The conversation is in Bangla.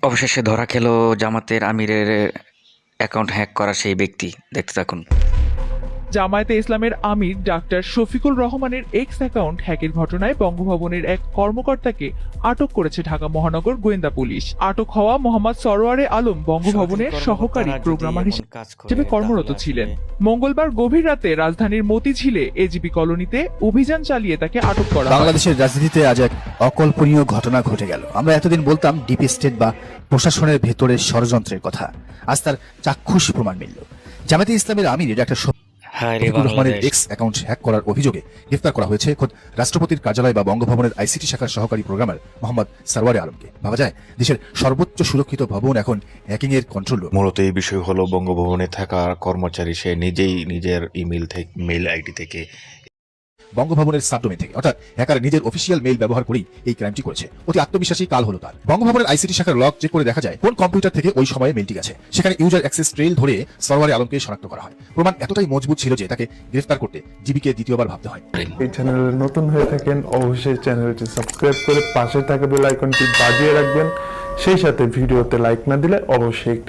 অবশেষে ধরা খেল জামাতের আমিরের অ্যাকাউন্ট হ্যাক করা সেই ব্যক্তি। দেখতে থাকুন। জামায়াতে ইসলামের আমির ডাক্তার শফিকুল রহমানের এক্স অ্যাকাউন্ট হ্যাকের ঘটনায় বঙ্গভবনের এক কর্মকর্তাকে আটক করেছে ঢাকা মহানগর গোয়েন্দা পুলিশ। আটক হওয়া মোহাম্মদ সরোয়ারে আলম বঙ্গভবনের সহকারী প্রোগ্রামার হিসেবে কর্মরত ছিলেন। মঙ্গলবার গভীর রাতে রাজধানীর মতিঝিলে এজিবি কলোনিতে অভিযান চালিয়ে তাকে আটক করা হয়। বাংলাদেশের রাজনীতিতে আজ এক অকল্পনীয় ঘটনা ঘটে গেল। আমরা এতদিন বলতাম ডিপ স্টেট বা প্রশাসনের ভেতরের ষড়যন্ত্রের কথা, আজ তার চাক্ষুষ প্রমাণ মিলল। জামায়াতে ইসলামের আমির ডাক্তার হায় রে শফিকুর রহমানের বাংলাদেশ। এক্স অ্যাকাউন্ট হ্যাক করার অভিযোগে গ্রেফতার করা হয়েছে খোদ রাষ্ট্রপতির কার্যালয় বা বঙ্গভবনের আইসিটি শাখার সহকারী প্রোগ্রামার মোহাম্মদ সরওয়ারে আলমকে। ভাবা যায় দেশের সর্বোচ্চ সুরক্ষিত ভবন এখন হ্যাকিং এর কন্ট্রোল। মূলত এই বিষয় হলো বঙ্গভবনে থাকা কর্মচারী সে নিজেই নিজের মেইল আইডি থেকে বঙ্গভবনের সাবডোমেন থেকে, অর্থাৎ হ্যাকার নিজের অফিসিয়াল মেইল ব্যবহার করেই এই ক্রাইমটি করেছে। অতি আত্মবিশ্বাসী কাল হলো তার। বঙ্গভবনের আইসিটি শাখার লগ চেক করে দেখা যায় কোন কম্পিউটার থেকে ওই সময়ে মেইলটি গেছে। সেখানে ইউজার অ্যাক্সেস ট্রেল ধরে সরওয়ারে আলমকে শনাক্ত করা হয়। প্রমাণ এতটাই মজবুত ছিল যে তাকে গ্রেফতার করতে জিবিকে দ্বিতীয়বার ভাবতে হয়। এই চ্যানেলে নতুন হয়ে থাকেন অবশ্যই চ্যানেলটি সাবস্ক্রাইব করে পাশে থাকা বেল আইকনটি বাজিয়ে রাখবেন। সেই সাথে ভিডিওতে লাইক না দিলে অবশ্যই একটি